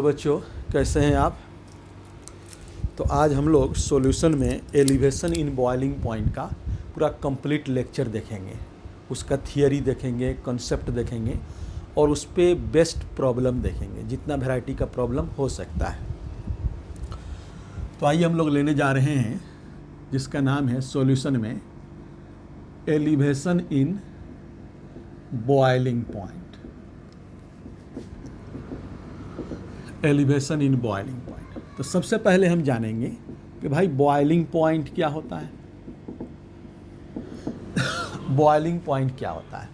बच्चों, कैसे हैं आप। तो आज हम लोग सॉल्यूशन में एलिवेशन इन बॉइलिंग पॉइंट का पूरा कंप्लीट लेक्चर देखेंगे। उसका थियरी देखेंगे, कॉन्सेप्ट देखेंगे और उस पर बेस्ट प्रॉब्लम देखेंगे, जितना वैरायटी का प्रॉब्लम हो सकता है। तो आइए हम लोग लेने जा रहे हैं जिसका नाम है सॉल्यूशन में elevation in boiling point. Elevation in boiling point. तो सबसे पहले हम जानेंगे कि भाई बॉइलिंग पॉइंट क्या होता है। बॉइलिंग पॉइंट क्या होता है?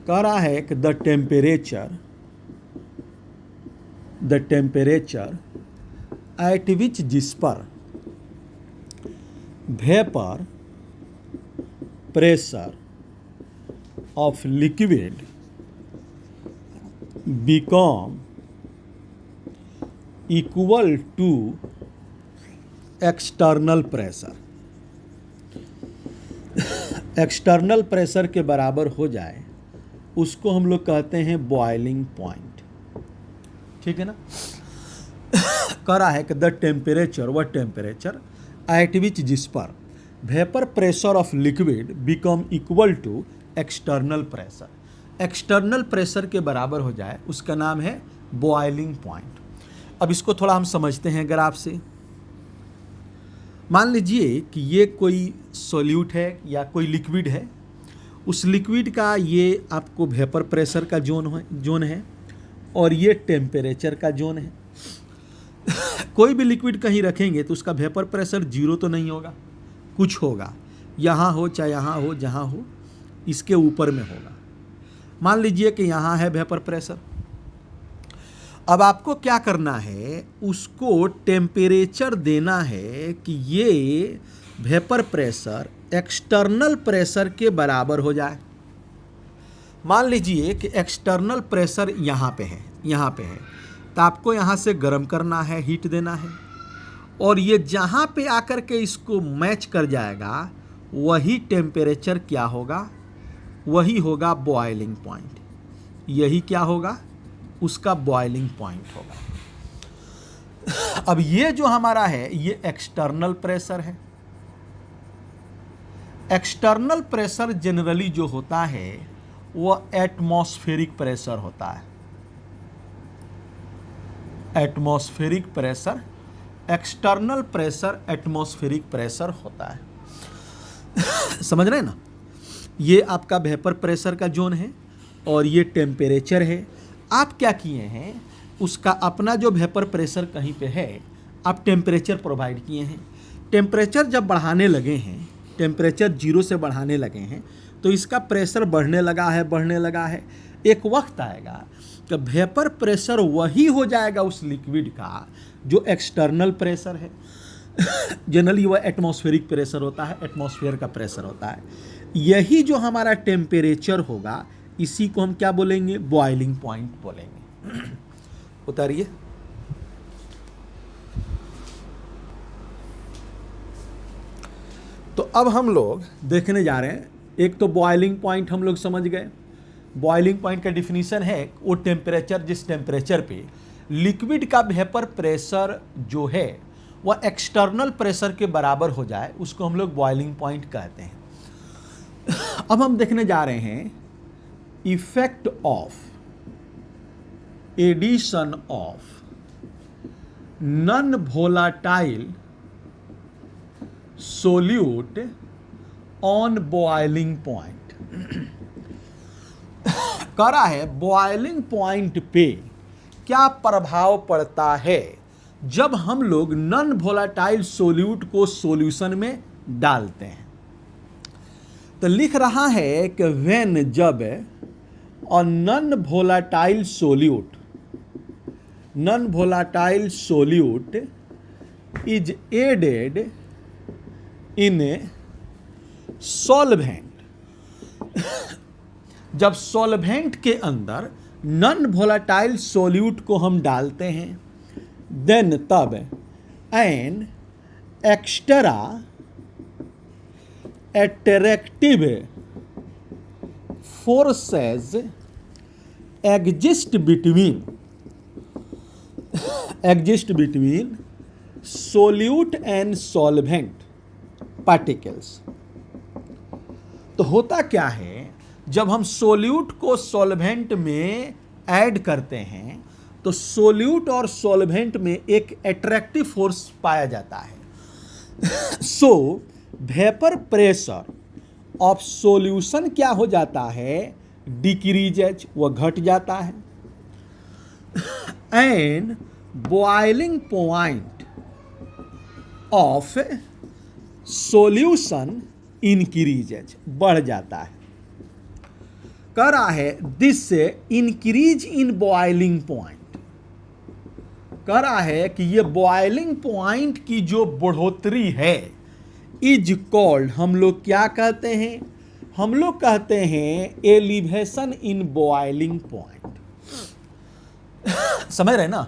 कह रहा है कि द टेम्परेचर एट विच जिस पर vapour pressure of liquid become equal to external pressure. External pressure के बराबर हो जाए उसको हम लोग कहते हैं बॉइलिंग पॉइंट। ठीक है ना। कह रहा है कि द टेम्परेचर, वह टेम्परेचर एट विच जिस पर vapour pressure of liquid become equal to external pressure, external pressure के बराबर हो जाए उसका नाम है बॉइलिंग पॉइंट। अब इसको थोड़ा हम समझते हैं ग्राफ से। मान लीजिए कि ये कोई सॉल्यूट है या कोई लिक्विड है। उस लिक्विड का ये आपको वेपर प्रेशर का जोन है और ये टेम्परेचर का जोन है। कोई भी लिक्विड कहीं रखेंगे तो उसका वेपर प्रेशर जीरो तो नहीं होगा, कुछ होगा, यहाँ हो चाहे यहाँ हो, जहाँ हो इसके ऊपर में होगा। मान लीजिए कि यहाँ है वेपर प्रेशर। अब आपको क्या करना है, उसको टेम्परेचर देना है कि ये वेपर प्रेशर एक्सटर्नल प्रेशर के बराबर हो जाए। मान लीजिए कि एक्सटर्नल प्रेशर यहाँ पे है, यहाँ पे है, तो आपको यहाँ से गर्म करना है, हीट देना है, और ये जहाँ पे आकर के इसको मैच कर जाएगा वही टेम्परेचर क्या होगा, वही होगा बॉइलिंग पॉइंट। यही क्या होगा, उसका बॉइलिंग पॉइंट होगा। अब ये जो हमारा है ये एक्सटर्नल प्रेशर है। एक्सटर्नल प्रेशर जनरली जो होता है वो एटमॉस्फेरिक प्रेशर होता है। Atmospheric pressure, external pressure atmospheric pressure होता है। समझ रहे हैं ना। ये आपका वेपर प्रेशर का जोन है और ये टेम्परेचर है। आप क्या किए हैं, उसका अपना जो वेपर प्रेशर कहीं पे है आप टेम्परेचर प्रोवाइड किए हैं। टेम्परेचर जब बढ़ाने लगे हैं, टेम्परेचर जीरो से बढ़ाने लगे हैं तो इसका प्रेशर बढ़ने लगा है। एक वक्त आएगा कि वेपर प्रेशर वही हो जाएगा उस लिक्विड का जो एक्सटर्नल प्रेशर है। जनरली वह एटमॉस्फेरिक प्रेशर होता है, एटमॉस्फेयर का प्रेशर होता है। यही जो हमारा टेम्परेचर होगा इसी को हम क्या बोलेंगे, बॉइलिंग पॉइंट बोलेंगे। उतारिए। तो अब हम लोग देखने जा रहे हैं, एक तो बॉइलिंग पॉइंट हम लोग समझ गए। बॉइलिंग पॉइंट का डिफिनीशन है वो टेम्परेचर, जिस टेम्परेचर पे लिक्विड का वेपर प्रेशर जो है वह एक्सटर्नल प्रेशर के बराबर हो जाए उसको हम लोग बॉइलिंग पॉइंट कहते हैं। अब हम देखने जा रहे हैं effect of addition of non volatile solute on boiling point. कह रहा है बॉइलिंग पॉइंट पे क्या प्रभाव पड़ता है जब हम लोग नॉन वोलेटाइल सोल्यूट को सॉल्यूशन में डालते हैं। तो लिख रहा है कि व्हेन, जब a non volatile solute is added in solvent. जब सॉल्वेंट के अंदर नॉन वोलेटाइल सोल्यूट को हम डालते हैं, देन तब an extra attractive forces exist between exist between solute and solvent particles. तो होता क्या है, जब हम सोल्यूट को सॉल्वेंट में ऐड करते हैं तो सोल्यूट और सॉल्वेंट में एक अट्रैक्टिव फोर्स पाया जाता है। सो वेपर प्रेशर ऑफ सॉल्यूशन क्या हो जाता है, डिक्रीजेज, वह घट जाता है। And boiling point of solution increases, बढ़ जाता है। कह रहा है दिस से इंक्रीज इन बॉइलिंग पॉइंट, कह रहा है कि ये बॉइलिंग पॉइंट की जो बढ़ोतरी है इज कॉल्ड, हम लोग क्या कहते हैं, हम लोग कहते हैं एलिवेशन इन बॉइलिंग पॉइंट। समझ रहे ना,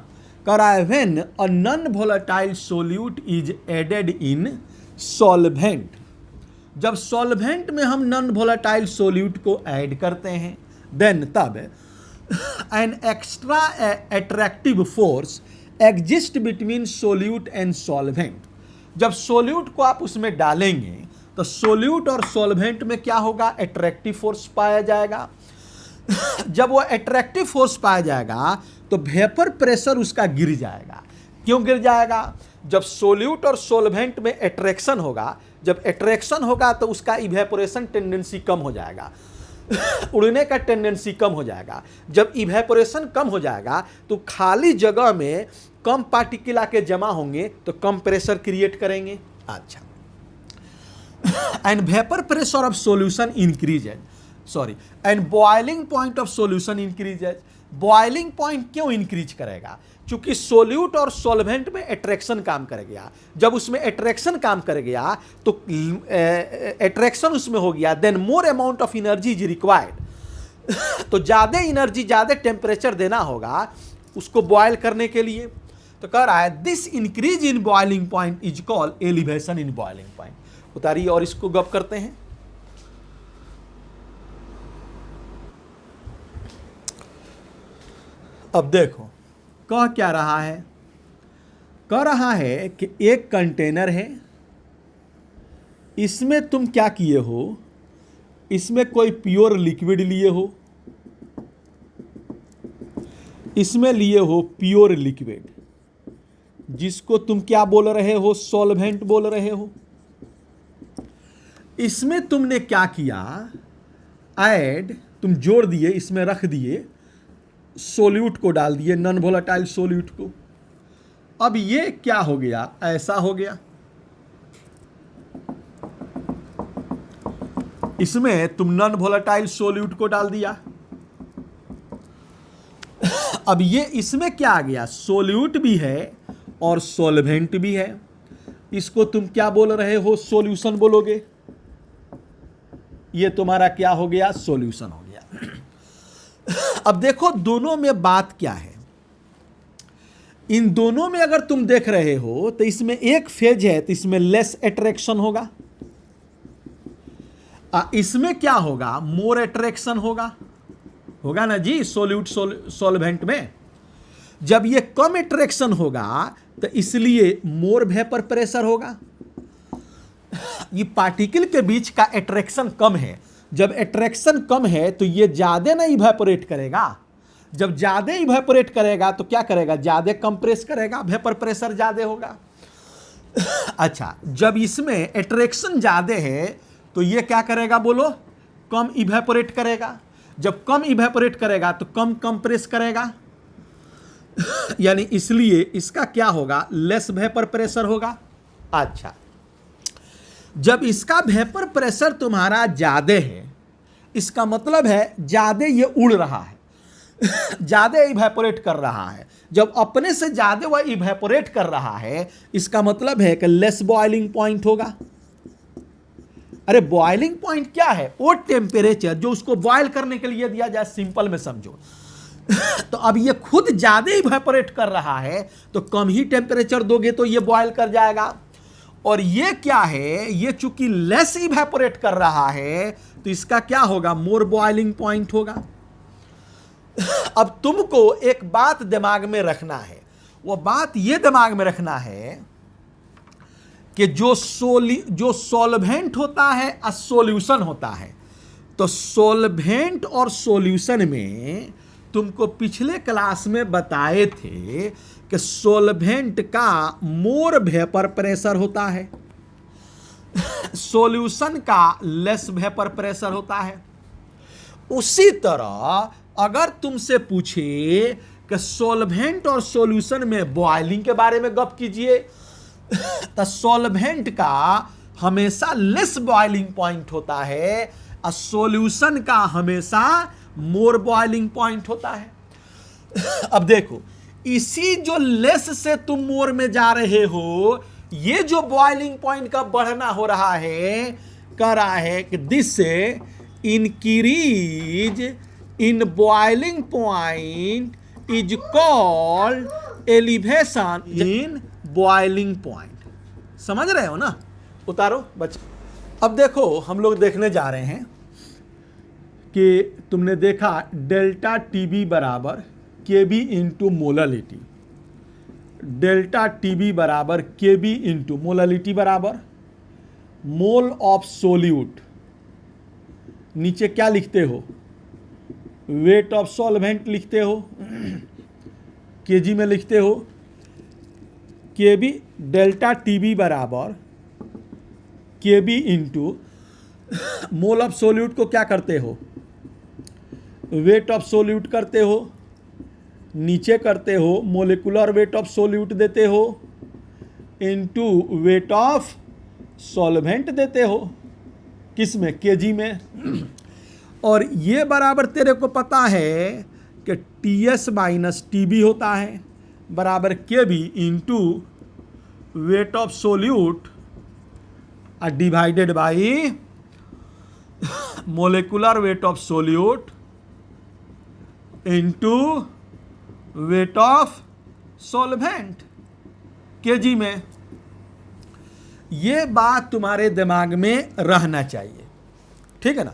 कह रहा है when a non volatile solute is added in solvent, जब सॉल्वेंट में हम नॉन वोलेटाइल सोल्यूट को ऐड करते हैं देन तब an extra attractive force exist between solute and solvent. जब सोल्यूट को आप उसमें डालेंगे तो सोल्यूट और सॉल्वेंट में क्या होगा, अट्रैक्टिव फोर्स पाया जाएगा। जब वो अट्रैक्टिव फोर्स पाया जाएगा तो वेपर प्रेशर उसका गिर जाएगा। क्यों गिर जाएगा, जब सोल्यूट और सॉल्वेंट में अट्रैक्शन होगा, जब अट्रैक्शन होगा तो उसका इवेपोरेशन टेंडेंसी कम हो जाएगा, उड़ने का टेंडेंसी कम हो जाएगा। जब इवेपोरेशन कम हो जाएगा तो खाली जगह में कम पार्टिकल आके जमा होंगे तो कम प्रेशर क्रिएट करेंगे। अच्छा, and vapour pressure of solution increases, sorry, and boiling point of solution increases. Boiling point क्यों इंक्रीज करेगा, क्योंकि सोल्यूट और सॉल्वेंट में अट्रैक्शन काम कर गया। जब उसमें अट्रैक्शन काम कर गया तो अट्रैक्शन उसमें हो गया, then more amount of energy is required. तो ज़्यादा एनर्जी, ज़्यादा टेम्परेचर देना होगा उसको बॉयल करने के लिए। तो कह रहा है this increase in boiling point is called elevation in boiling point. उतारिए और इसको गप करते हैं। अब देखो कह क्या रहा है, कह रहा है कि एक कंटेनर है, इसमें तुम क्या किए हो, इसमें कोई प्योर लिक्विड लिए हो, इसमें लिए हो प्योर लिक्विड, जिसको तुम क्या बोल रहे हो, सॉल्वेंट बोल रहे हो। इसमें तुमने क्या किया, ऐड, तुम जोड़ दिए, इसमें रख दिए, सोल्यूट को डाल दिए, नॉन वोलेटाइल सोल्यूट को। अब ये क्या हो गया, ऐसा हो गया। इसमें तुम नॉन वोलेटाइल सोल्यूट को डाल दिया। अब ये इसमें क्या आ गया, सोल्यूट भी है और सॉल्वेंट भी है। इसको तुम क्या बोल रहे हो, सॉल्यूशन बोलोगे। ये तुम्हारा क्या हो गया, सॉल्यूशन हो गया। अब देखो दोनों में बात क्या है, इन दोनों में अगर तुम देख रहे हो तो इसमें एक फेज है तो इसमें लेस अट्रैक्शन होगा, इसमें क्या होगा, मोर अट्रैक्शन होगा, होगा ना जी, सोल्यूट सॉल्वेंट में। जब ये कम अट्रैक्शन होगा तो इसलिए मोर वेपर प्रेशर होगा। ये पार्टिकल के बीच का अट्रैक्शन कम है, जब अट्रैक्शन कम है तो ये ज़्यादा ना इवेपोरेट करेगा। जब ज़्यादा इवेपोरेट करेगा तो क्या करेगा, ज़्यादा कंप्रेस करेगा, वेपर प्रेशर ज़्यादा होगा। अच्छा, जब इसमें अट्रैक्शन ज़्यादा है तो ये क्या करेगा बोलो, कम इवेपोरेट करेगा। जब कम इवेपोरेट करेगा तो कम कंप्रेस करेगा, यानी इसलिए इसका क्या होगा, लेस वेपर प्रेशर होगा। अच्छा, जब इसका वेपर प्रेशर तुम्हारा ज़्यादा है, इसका मतलब है ज़्यादा ये उड़ रहा है, ज़्यादा इवेपोरेट कर रहा है। जब अपने से ज़्यादा वह इवेपोरेट कर रहा है, इसका मतलब है कि लेस बॉइलिंग पॉइंट होगा। अरे बॉइलिंग पॉइंट क्या है, वो टेम्परेचर जो उसको बॉयल करने के लिए दिया जाए, सिंपल में समझो। तो अब ये खुद ज़्यादा इवेपोरेट कर रहा है तो कम ही टेम्परेचर दोगे तो ये बॉयल कर जाएगा। और ये क्या है, ये चूंकि लेस इवेपोरेट कर रहा है तो इसका क्या होगा, मोर बॉइलिंग पॉइंट होगा। अब तुमको एक बात दिमाग में रखना है, वो बात ये दिमाग में रखना है कि जो सॉल्वेंट होता है और सॉल्यूशन होता है, तो सॉल्वेंट और सॉल्यूशन में तुमको पिछले क्लास में बताए थे कि सॉल्वेंट का मोर वेपर प्रेशर होता है, सॉल्यूशन का लेस वेपर प्रेशर होता है। उसी तरह अगर तुमसे पूछे कि सॉल्वेंट और सॉल्यूशन में बॉइलिंग के बारे में गप कीजिए, तो सॉल्वेंट का हमेशा लेस बॉइलिंग पॉइंट होता है और सॉल्यूशन का हमेशा मोर बॉइलिंग पॉइंट होता है। अब देखो, इसी जो लेस से तुम मोर में जा रहे हो, ये जो बॉइलिंग पॉइंट का बढ़ना हो रहा है, कह रहा है कि this increase in boiling point is called elevation in boiling point. समझ रहे हो ना? उतारो बच्चे। अब देखो, हम लोग देखने जा रहे हैं कि तुमने देखा डेल्टा टीबी बराबर KB into molality, delta TB बराबर केबी इंटू मोलालिटी बराबर मोल ऑफ सोल्यूट, नीचे क्या लिखते हो, वेट ऑफ सॉल्वेंट लिखते हो, केजी में लिखते हो, केबी डेल्टा टीबी बराबर KB into mole of solute को क्या करते हो, वेट ऑफ सोल्यूट करते हो, नीचे करते हो मोलिकुलर वेट ऑफ सोल्यूट देते हो इनटू वेट ऑफ सॉल्वेंट देते हो, किस में, केजी में। और ये बराबर तेरे को पता है कि टीएस माइनस टीबी होता है बराबर KB into weight of solute divided by molecular weight of solute into weight of solvent KG में। ये बात तुम्हारे दिमाग में रहना चाहिए, ठीक है ना?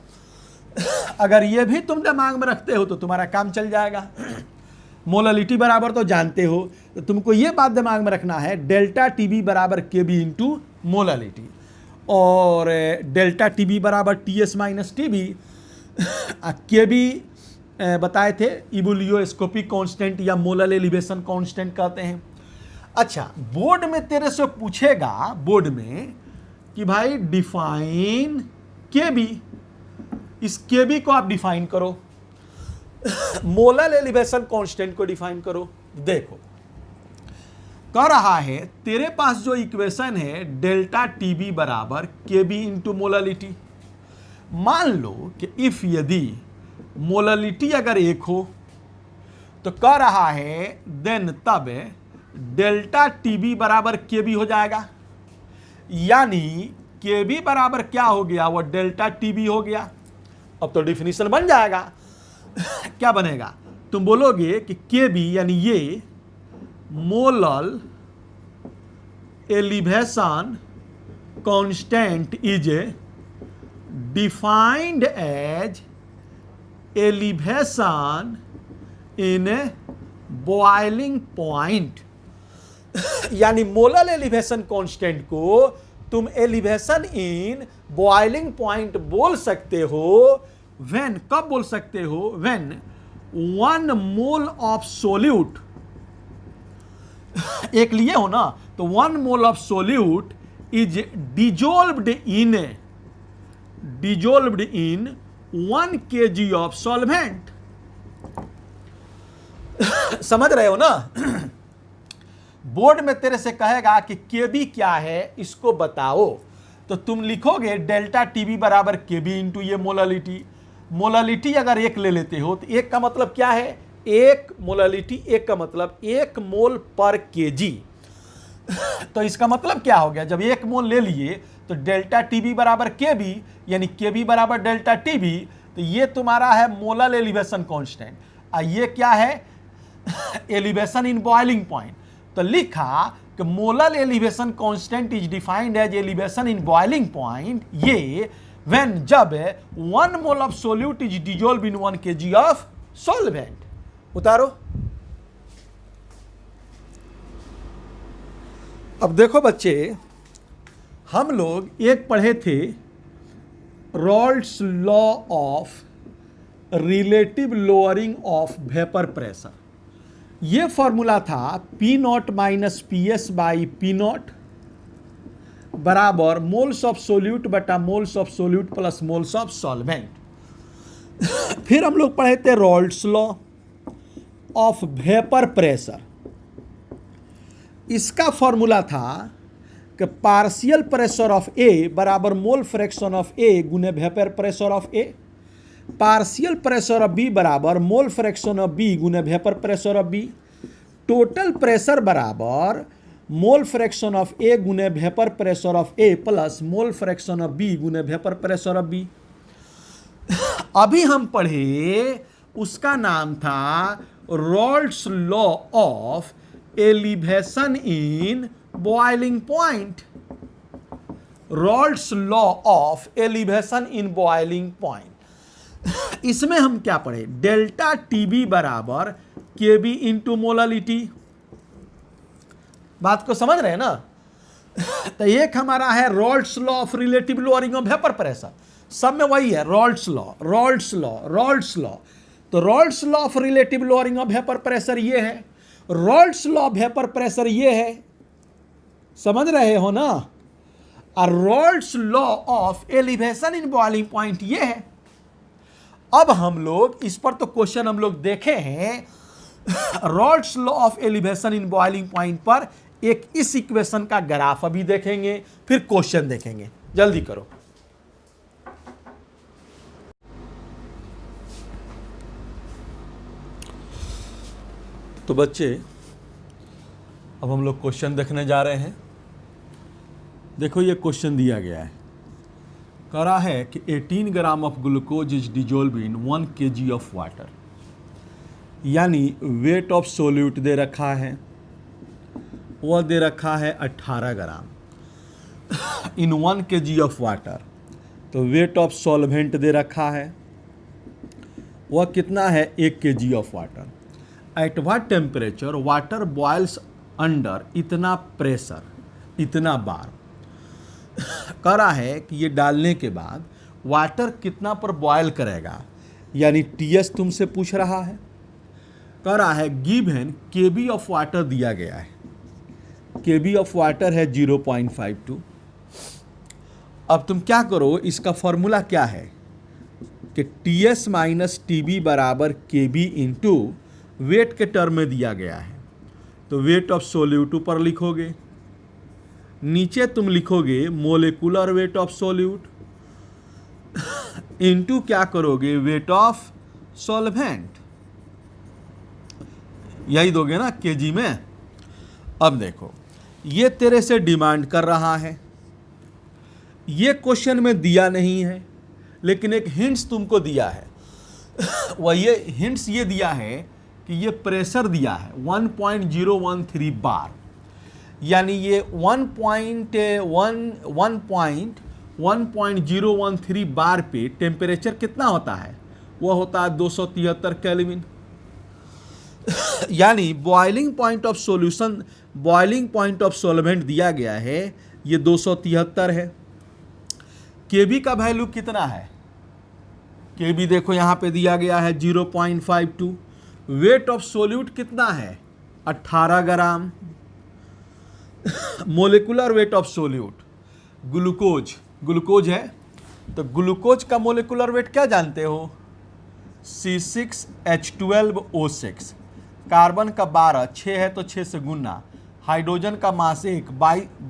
अगर ये भी तुम दिमाग में रखते हो तो तुम्हारा काम चल जाएगा। मोलालिटी बराबर तो जानते हो, तो तुमको ये बात दिमाग में रखना है, डेल्टा टीबी बराबर केबी इंटू मोलालिटी, और डेल्टा टीबी बराबर टीएस माइनस टीबी, केबी बताए थे इबुलियोस्कोपिक कांस्टेंट या मोलल एलिवेशन कांस्टेंट कहते हैं। अच्छा, बोर्ड में तेरे से पूछेगा, बोर्ड में, कि भाई डिफाइन केबी, इस केबी को आप डिफाइन करो, मोलल एलिवेशन कांस्टेंट को डिफाइन करो। देखो, कह रहा है तेरे पास जो इक्वेशन है डेल्टा टीबी बराबर केबी इंटू मोलालिटी। मान लो कि इफ यदि मोलालिटी अगर 1 हो तो कह रहा है देन तब डेल्टा टीबी बराबर केबी हो जाएगा, यानी केबी बराबर क्या हो गया, वो डेल्टा टीबी हो गया। अब तो डिफिनीशन बन जाएगा। क्या बनेगा? तुम बोलोगे कि केबी यानी ये molal elevation constant is defined as elevation in boiling point, यानी मोलल एलिवेशन कांस्टेंट को तुम एलिवेशन इन बॉइलिंग पॉइंट बोल सकते हो व्हेन, कब बोल सकते हो, व्हेन 1 मोल ऑफ सोल्यूट, एक लिए हो ना, तो 1 mole of solute is dissolved in 1 kg of solvent. समझ रहे हो ना? बोर्ड में तेरे से कहेगा कि केबी क्या है, इसको बताओ, तो तुम लिखोगे डेल्टा टीबी बराबर केबी इंटू ये मोलालिटी। मोलालिटी अगर 1 ले लेते हो तो 1 का मतलब क्या है, 1 मोलालिटी, 1 का मतलब 1 मोल पर केजी। तो इसका मतलब क्या हो गया, जब 1 मोल ले लिए तो डेल्टा टीबी बराबर केबी, यानी केबी बराबर डेल्टा टीबी, तो ये तुम्हारा है मोलल एलिवेशन कांस्टेंट, और ये क्या है, एलिवेशन इन बॉइलिंग पॉइंट। तो लिखा कि molal elevation constant is defined as elevation in boiling point, ये व्हेन जब 1 mole of solute is dissolve in 1 kg of solvent. उतारो। अब देखो, 1 mole of solute is dissolve in 1 kg of solvent, यानी 1 mole per kg. तो लिखा कि molal elevation constant is defined as elevation in boiling point, ये when जब 1 mole of solute is dissolve in 1 kg of solvent. उतारो। अब देखो बच्चे, हम लोग एक पढ़े थे Raoult's law of relative lowering of vapour pressure. ये फॉर्मूला था P naught minus P S by P naught बराबर मोल्स ऑफ सोल्यूट बटा moles of solute plus moles of solvent. फिर हम लोग पढ़े थे Raoult's law of vapour pressure. इसका फॉर्मूला था कि पार्शियल प्रेशर ऑफ ए बराबर मोल फ्रैक्शन ऑफ ए गुने vapour pressure of A, partial pressure of B बराबर मोल फ्रैक्शन ऑफ बी गुने vapour pressure of B, total pressure बराबर mole fraction of A गुने vapour pressure of A plus mole fraction of B गुने vapour pressure of B. अभी हम पढ़े उसका नाम था Raoult's law of elevation in boiling point. Raoult's law of elevation in boiling point. इसमें हम क्या पढ़े, डेल्टा टीबी बराबर केबी इंटू मोलालिटी। बात को समझ रहे हैं ना। तो एक हमारा है Raoult's law of relative lowering of vapour pressure, सब में वही है Raoult's law Raoult's law Raoult's law. तो Raoult's law of relative lowering of vapour pressure ये है, Raoult's law of vapour pressure ये है, समझ रहे हो ना। और Raoult's law of elevation in boiling point ये है। अब हम लोग इस पर तो क्वेश्चन हम लोग देखे हैं। Raoult's law of elevation in boiling point पर एक इस इक्वेशन का ग्राफ अभी देखेंगे, फिर क्वेश्चन देखेंगे। जल्दी करो। तो बच्चे अब हम लोग क्वेश्चन देखने जा रहे हैं। देखो ये क्वेश्चन दिया गया है, कह रहा है कि 18 gram of glucose is dissolve in 1 kg of water, यानी वेट ऑफ सोल्यूट दे रखा है, वह दे रखा है 18 gram in 1 kg of water. तो वेट ऑफ सॉल्वेंट दे रखा है, वह कितना है 1 kg of water. At what temperature water boils under इतना प्रेशर इतना बार। कह रहा है कि ये डालने के बाद वाटर कितना पर बॉयल करेगा, यानी टीएस तुमसे पूछ रहा है। कह रहा है गिवन केबी ऑफ वाटर दिया गया है, केबी ऑफ वाटर है 0.52। अब तुम क्या करो, इसका फॉर्मूला क्या है कि टीएस माइनस टीबी बराबर केबी इंटू वेट के टर्म में दिया गया है। तो वेट ऑफ सोल्यूट ऊपर लिखोगे, नीचे तुम लिखोगे molecular wait of solute into क्या करोगे, वेट ऑफ सॉल्वेंट, यही दोगे ना केजी में। अब देखो ये तेरे से डिमांड कर रहा है, ये क्वेश्चन में दिया नहीं है, लेकिन एक हिंट्स तुमको दिया है। वह ये हिंट्स ये दिया है कि ये प्रेशर दिया है 1.013 बार, यानी ये 1.013 बार पे टेम्परेचर कितना होता है, वह होता है 273 केल्विन। यानी boiling point of solution, boiling point of solvent दिया गया है, ये 273 है। केबी का वैल्यू कितना है, केबी देखो यहाँ पे दिया गया है 0.52। वेट ऑफ सोल्यूट कितना है 18 gram. Molecular weight of solute, glucose, glucose है तो ग्लूकोज का मोलिकुलर वेट क्या जानते हो, C6H12O6। कार्बन का 12, 6 है तो 6 से गुना, हाइड्रोजन का मास 1,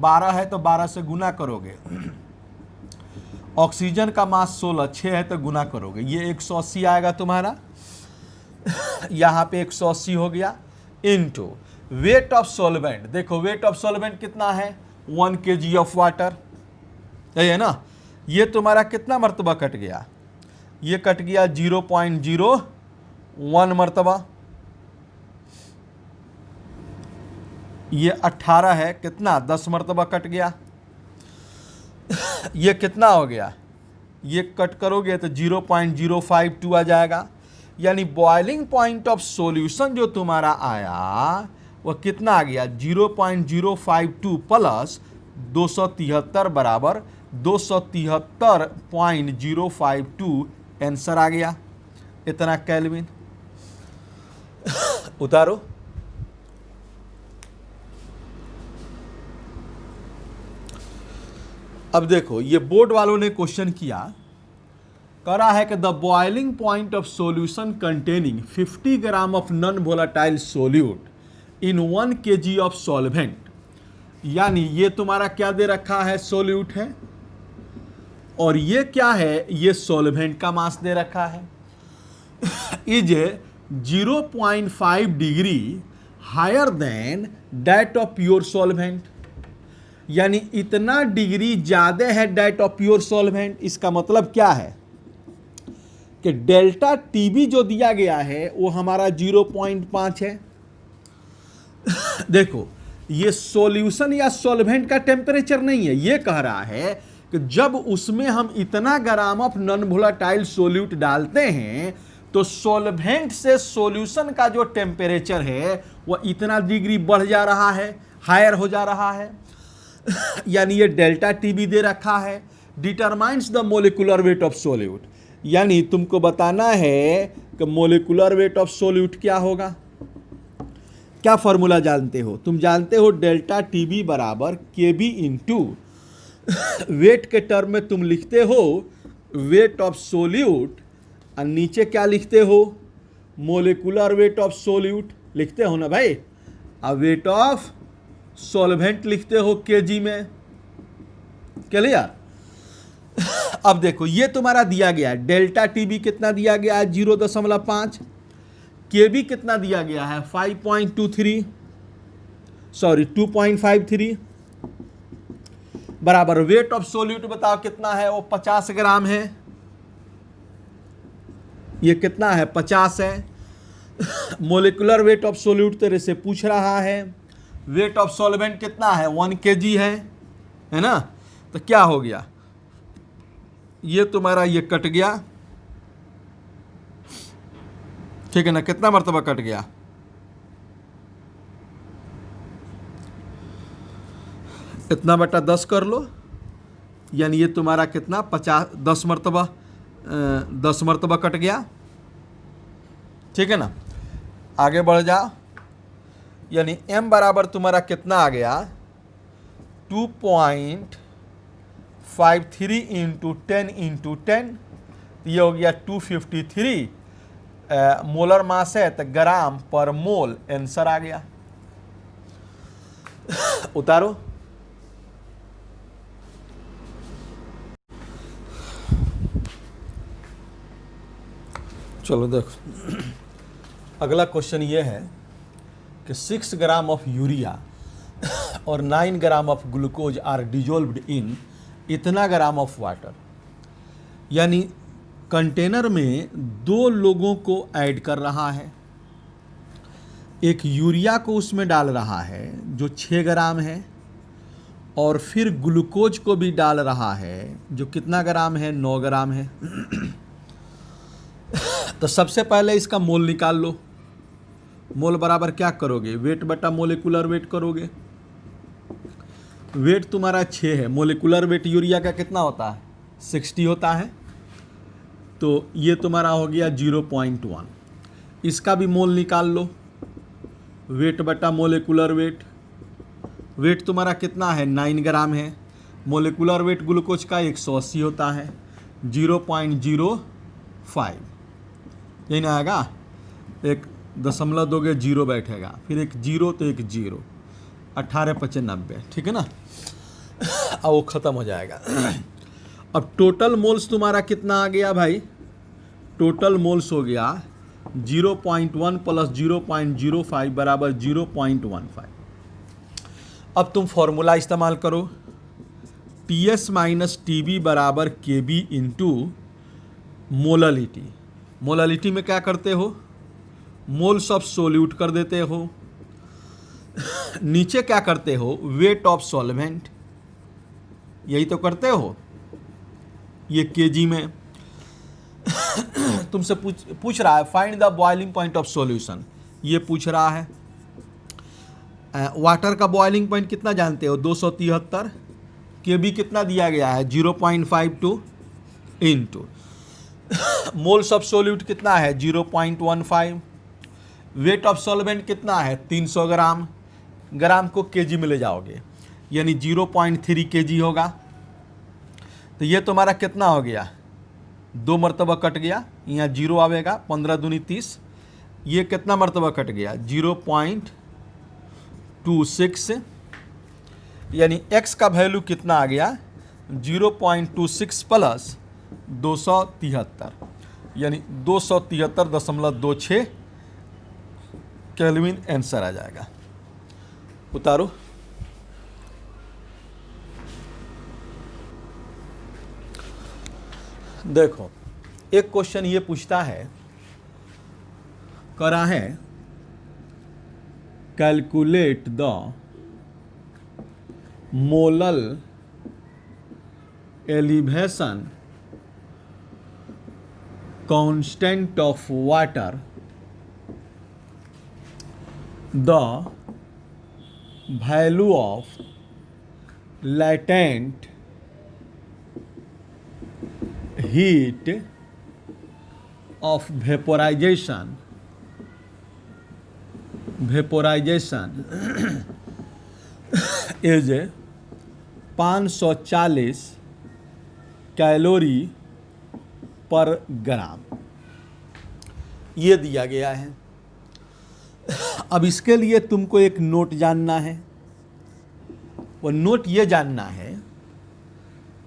12 है तो 12 से गुना करोगे, ऑक्सीजन का मास 16, 6 है तो गुना करोगे, ये 180 आएगा तुम्हारा। यहाँ पे 180 हो गया इनटू वेट ऑफ सॉल्वेंट। देखो वेट ऑफ सॉल्वेंट कितना है 1 kg ऑफ वाटर, यही है ना। ये तुम्हारा कितना मर्तबा कट गया, ये कट गया 0.01 मर्तबा। ये 18 है, कितना 10 मर्तबा कट गया। ये कितना हो गया, ये कट करोगे तो 0.052 आ जाएगा। यानी बॉइलिंग पॉइंट ऑफ सॉल्यूशन जो तुम्हारा आया वह कितना आ गया 0.052 प्लस 273 बराबर 273.052 आंसर आ गया। इतना केल्विन उतारो। अब देखो ये बोर्ड वालों ने क्वेश्चन किया, करा है कि the boiling point of solution containing 50 gram of non volatile solute in 1 kg of solvent, यानी ये तुम्हारा क्या दे रखा है, सोल्यूट है, और ये क्या है, ये सॉल्वेंट का मास दे रखा है, is 0.5 degree higher than that of pure solvent, यानी इतना डिग्री ज्यादा है दैट ऑफ प्योर सॉल्वेंट। इसका मतलब क्या है कि डेल्टा टीबी जो दिया गया है वो हमारा 0.5 है। देखो ये सॉल्यूशन या सॉल्वेंट का टेम्परेचर नहीं है, ये कह रहा है कि जब उसमें हम इतना gram of non volatile solute डालते हैं तो सॉल्वेंट से सॉल्यूशन का जो टेम्परेचर है वह इतना डिग्री बढ़ जा रहा है, हायर हो जा रहा है। यानी ये डेल्टा टीबी दे रखा है, determines the molecular weight of solute, यानी तुमको बताना है कि मोलिकुलर वेट ऑफ सोल्यूट क्या होगा। क्या फॉर्मूला जानते हो, तुम जानते हो डेल्टा टीबी बराबर केबी इंटू वेट के टर्म में तुम लिखते हो वेट ऑफ सोल्यूट, और नीचे क्या लिखते हो, मोलिकुलर वेट ऑफ सोल्यूट लिखते हो ना भाई, और वेट ऑफ सॉल्वेंट लिखते हो केजी में। क्लियर। अब देखो ये तुम्हारा दिया गया है, डेल्टा टीबी कितना दिया गया है 0.5, केबी कितना दिया गया है 2.53 बराबर वेट ऑफ सोल्यूट बताओ कितना है, वो 50 ग्राम है, ये कितना है 50 है। मोलिकुलर वेट ऑफ सोल्यूट तेरे से पूछ रहा है, वेट ऑफ सॉल्वेंट कितना है 1 kg है ना, तो क्या हो गया, ये तुम्हारा ये कट गया, ठीक है ना, कितना मर्तबा कट गया, इतना बटा 10 कर लो, यानी ये तुम्हारा कितना 10 मर्तबा कट गया, ठीक है ना। आगे बढ़ जाओ, यानी m बराबर तुम्हारा कितना आ गया 2.53 इंटू 10 इंटू 10, ये हो गया 253 मोलर मास है, तो ग्राम पर मोल आंसर आ गया। उतारो। चलो देखो अगला क्वेश्चन ये है कि 6 ग्राम ऑफ यूरिया और 9 gram of glucose are dissolved in इतना ग्राम ऑफ वाटर, यानी कंटेनर में 2 लोगों को ऐड कर रहा है, एक यूरिया को उसमें डाल रहा है जो 6 ग्राम है, और फिर ग्लूकोज को भी डाल रहा है जो कितना ग्राम है 9 ग्राम है। तो सबसे पहले इसका मोल निकाल लो, मोल बराबर क्या करोगे, वेट बटा मोलिकुलर वेट करोगे। वेट तुम्हारा 6 है, मोलिकुलर वेट यूरिया का कितना होता है 60 होता है, तो ये तुम्हारा हो गया 0.1। इसका भी मोल निकाल लो, वेट बटा मोलिकुलर वेट, वेट तुम्हारा कितना है 9 ग्राम है, मोलिकुलर वेट ग्लूकोज का 180 होता है, 0.05, यही ना आएगा, एक दशमलव दोगे 0 बैठेगा, फिर एक 0 तो एक 0, 1895, ठीक है ना, अब वो ख़त्म हो जाएगा। अब टोटल मोल्स तुम्हारा कितना आ गया भाई, टोटल मोल्स हो गया 0.1 प्लस 0.05 बराबर 0.15। अब तुम फॉर्मूला इस्तेमाल करो, TS माइनस TB बराबर KB इंटू मोलालिटी। मोलालिटी में क्या करते हो, मोल्स ऑफ सोल्यूट कर देते हो, नीचे क्या करते हो वेट ऑफ सॉल्वेंट, यही तो करते हो, ये केजी में। तुमसे पूछ रहा है find the boiling point of solution, ये पूछ रहा है। वाटर का बॉइलिंग पॉइंट कितना जानते हो, 273। केबी कितना दिया गया है, 0.52 इंटू मोल्स ऑफ सोल्यूट कितना है, 0.15। वेट ऑफ सॉल्वेंट कितना है, 300 ग्राम। ग्राम को केजी में ले जाओगे यानी 0.3 केजी होगा। तो ये तुम्हारा कितना हो गया, 2 मरतबा कट गया, यहाँ 0 आवेगा, 15 दूनी 30। ये कितना मरतबा कट गया, 0.26 यानी x का वैल्यू कितना आ गया, 0.26 प्लस 273 यानी 273.26 केल्विन आंसर आ जाएगा। उतारो। देखो एक क्वेश्चन ये पूछता है, करा है calculate the molal elevation constant of water, the value of latent heat of vaporization is 540 calorie पर ग्राम, ये दिया गया है। अब इसके लिए तुमको एक नोट जानना है। वो नोट ये जानना है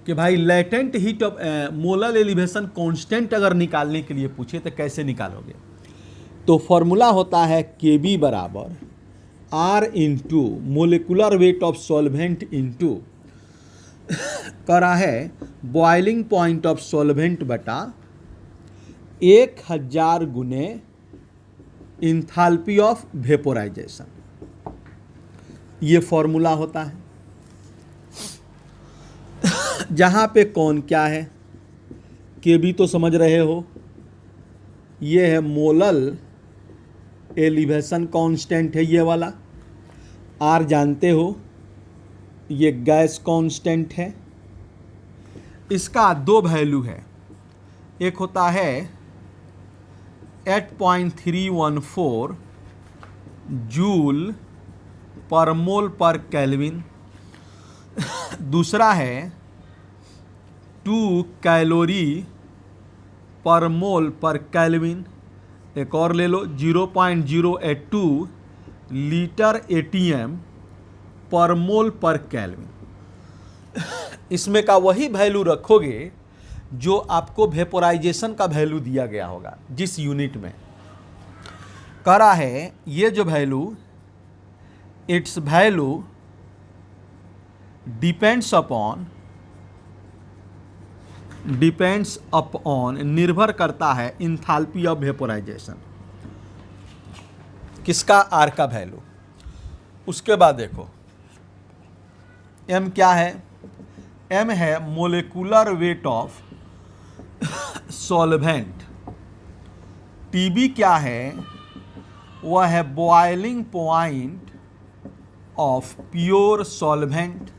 कि भाई latent heat of molar elevation constant अगर निकालने के लिए पूछे तो कैसे निकालोगे। तो फॉर्मूला होता है Kb बराबर R into molecular weight of solvent into करा है बॉइलिंग पॉइंट ऑफ सॉल्वेंट बटा 1000 गुने इंथैल्पी ऑफ वेपोराइजेशन, ये फॉर्मूला होता है। जहां पे कौन क्या है, Kb तो समझ रहे हो, ये है मोलल एलिवेशन कांस्टेंट है ये वाला। R जानते हो, ये गैस कांस्टेंट है। इसका 2 वैल्यू है, एक होता है 8.314 जूल पर मोल पर केल्विन, दूसरा है 2 कैलोरी पर मोल पर केल्विन, एक और ले लो 0.082 लीटर एटीएम पर मोल पर केल्विन। इसमें का वही वैल्यू रखोगे जो आपको वेपोराइजेशन का वैल्यू दिया गया होगा जिस यूनिट में करा है। ये जो value, it's value depends upon निर्भर करता है इंथैल्पी ऑफ वेपोराइजेशन, किसका, R का वैल्यू। उसके बाद देखो M क्या है, M है molecular weight of solvent, TB क्या है, वह है boiling point of pure solvent.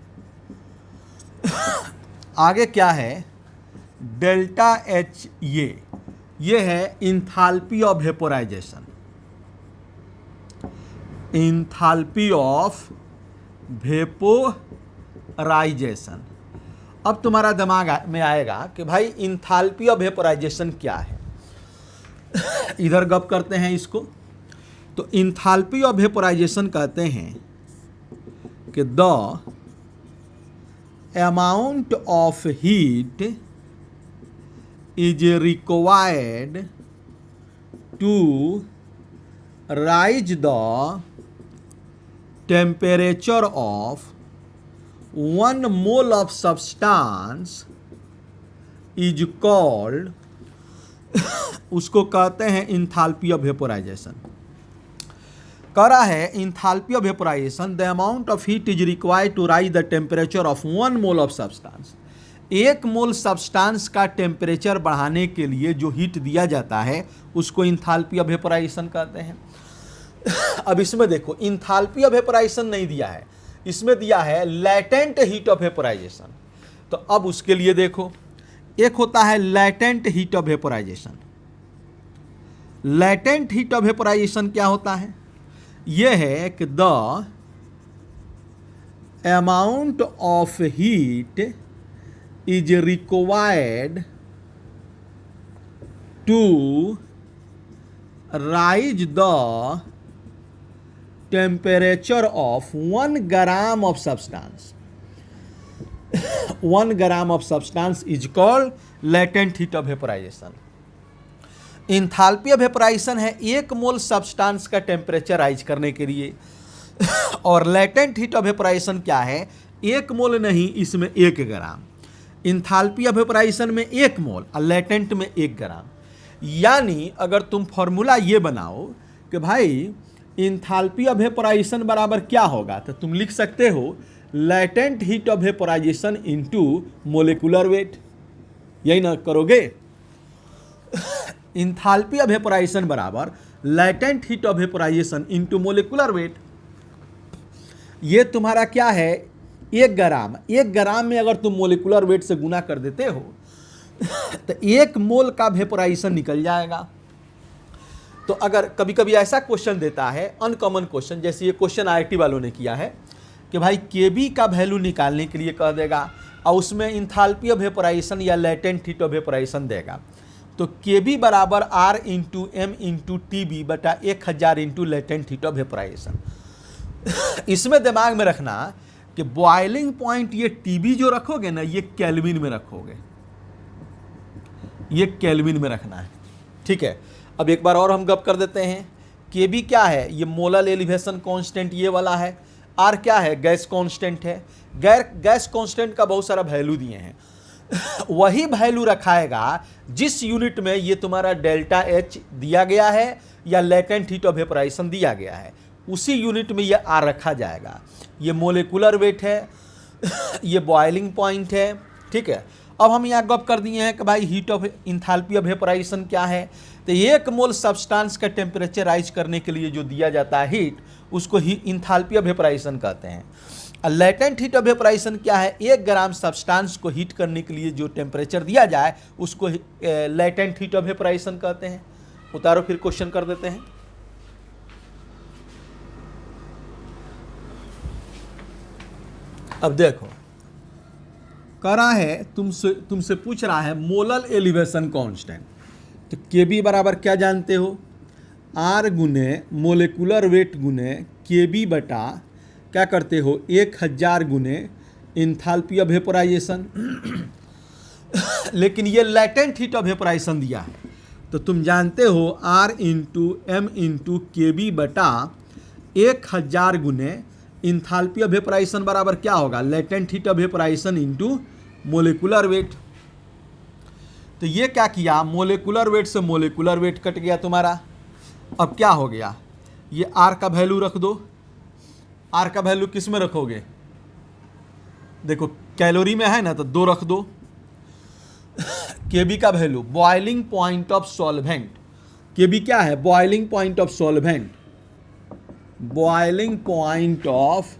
आगे क्या है, डेल्टा H, ये है enthalpy of vaporisation, enthalpy of vaporisation. अब तुम्हारा दिमाग में आएगा कि भाई इंथैल्पी ऑफ वेपोराइजेशन क्या है। इधर गप करते हैं इसको। तो इंथैल्पी ऑफ वेपोराइजेशन कहते हैं कि the amount of heat is required to raise the temperature of 1 mole of substance is called, उसको कहते हैं इंथैल्पी ऑफ वेपोराइजेशन। करा है enthalpy of vaporization, the amount of heat is required to raise the temperature of 1 mole of substance. 1 mole substance का temperature बढ़ाने के लिए जो हीट दिया जाता है उसको इंथैल्पी ऑफ वेपोराइजेशन कहते हैं। अब इसमें देखो इंथाल्पी ऑफ वेपोराइजेशन नहीं दिया है, इसमें दिया है लैटेंट हीट ऑफ वेपोराइजेशन। तो अब उसके लिए देखो, एक होता है latent heat of vaporization. Latent heat of vaporization क्या होता है? यह है कि the amount of heat is required to raise the temperature of 1 gram of substance. 1 gram of substance is called latent heat of vaporization. Enthalpy of vaporization है 1 mole substance का temperature raise करने के लिए, और लेटेंट हीट ऑफ वेपोराइजेशन क्या है? 1 मोल नहीं, इसमें 1 ग्राम। इंथाल्पी ऑफ वेपोराइजेशन में 1 मोल और लेटेंट में 1 ग्राम। यानी अगर तुम फॉर्मूला ये बनाओ कि भाई इंथाल्पी ऑफ वेपोराइजेशन बराबर क्या होगा, तो तुम लिख सकते हो latent heat of vaporisation into molecular weight. यही ना करोगे? इंथाल्पी ऑफ वेपोराइजेशन बराबर latent heat of vaporisation into molecular weight. ये तुम्हारा क्या है? 1 ग्राम। 1 ग्राम में अगर तुम मोलिकुलर वेट से गुना कर देते हो तो 1 मोल का वेपोराइजेशन निकल जाएगा। तो अगर कभी कभी ऐसा क्वेश्चन देता है, अनकॉमन क्वेश्चन, जैसे ये क्वेश्चन IIT वालों ने किया है कि भाई केबी का वैल्यू निकालने के लिए कह देगा और उसमें इंथाल्पी ऑफ वेपोराइजेशन या लेटेंट हीट ऑफ वेपोराइजेशन देगा, तो केबी बराबर R into M into TB बटा 1000 into latent heat of vaporization. इसमें दिमाग में रखना कि बॉइलिंग पॉइंट ये TB जो रखोगे ना, ये केल्विन में रखोगे, ये केल्विन में रखना है। ठीक है, अब एक बार और हम गप कर देते हैं। केबी क्या है? ये मोलर एलिवेशन कांस्टेंट ये वाला है। आर क्या है? गैस कांस्टेंट है। गैस कांस्टेंट का बहुत सारा वैल्यू दिए हैं। वही वैल्यू रखाएगा जिस यूनिट में ये तुम्हारा डेल्टा H दिया गया है या लेटेंट हीट ऑफ वेपोराइजेशन दिया गया है, उसी यूनिट में ये आर रखा जाएगा। ये मोलिकुलर वेट है, ये बॉइलिंग पॉइंट है। ठीक है, अब हम यहाँ गप कर दिए हैं कि भाई heat of enthalpy of vaporization क्या है। तो 1 मोल सब्सटेंस का टेम्परेचर राइज करने के लिए जो दिया जाता है हीट, उसको ही इंथाल्पी ऑफ वेपोराइजेशन कहते हैं। और लेटेंट हीट ऑफ वेपोराइजेशन क्या है? 1 ग्राम सब्सटेंस को हीट करने के लिए जो टेम्परेचर दिया जाए उसको लेटेंट हीट ऑफ वेपोराइजेशन कहते हैं। उतारो, फिर क्वेश्चन कर देते हैं। अब देखो, करा है तुमसे पूछ रहा है मोलर एलिवेशन कांस्टेंट। तो केबी बराबर क्या जानते हो? आर गुने मोलिकुलर वेट गुने केबी बटा क्या करते हो? 1000 गुने इंथाल्पी ऑफ वेपोराइजेशन। लेकिन ये लेटेंट हीट ऑफ वेपोराइजेशन दिया है, तो तुम जानते हो आर इंटू एम इंटू केबी बटा 1000 गुने इंथाल्पी ऑफ वेपोराइजेशन बराबर क्या होगा? Latent heat of vaporisation into molecular weight. तो ये क्या किया? मोलिकुलर वेट से मोलिकुलर वेट कट गया तुम्हारा। अब क्या हो गया? ये आर का वैल्यू रख दो। आर का वैल्यू किस में रखोगे? देखो कैलोरी में है ना, तो 2 रख दो। केबी का value boiling point of solvent. KB क्या है? Boiling point of solvent. Boiling point of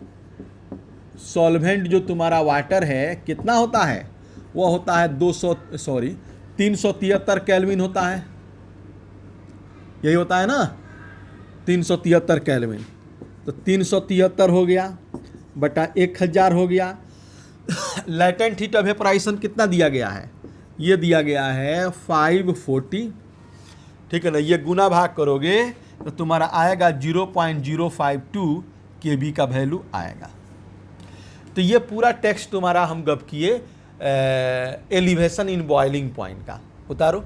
solvent जो तुम्हारा वाटर है कितना होता है? वो होता है 373 केल्विन होता है। यही होता है ना, 373 केल्विन। तो 373 हो गया बटा 1000 हो गया। लेटेंट हीट ऑफ वेपोराइजेशन कितना दिया गया है? ये दिया गया है 540। ठीक है ना, ये गुना भाग करोगे तो तुम्हारा आएगा 0.052 केबी का वैल्यू आएगा। तो ये पूरा टेक्स्ट तुम्हारा हम गप किए एलिवेशन इन बॉइलिंग पॉइंट का। उतारो।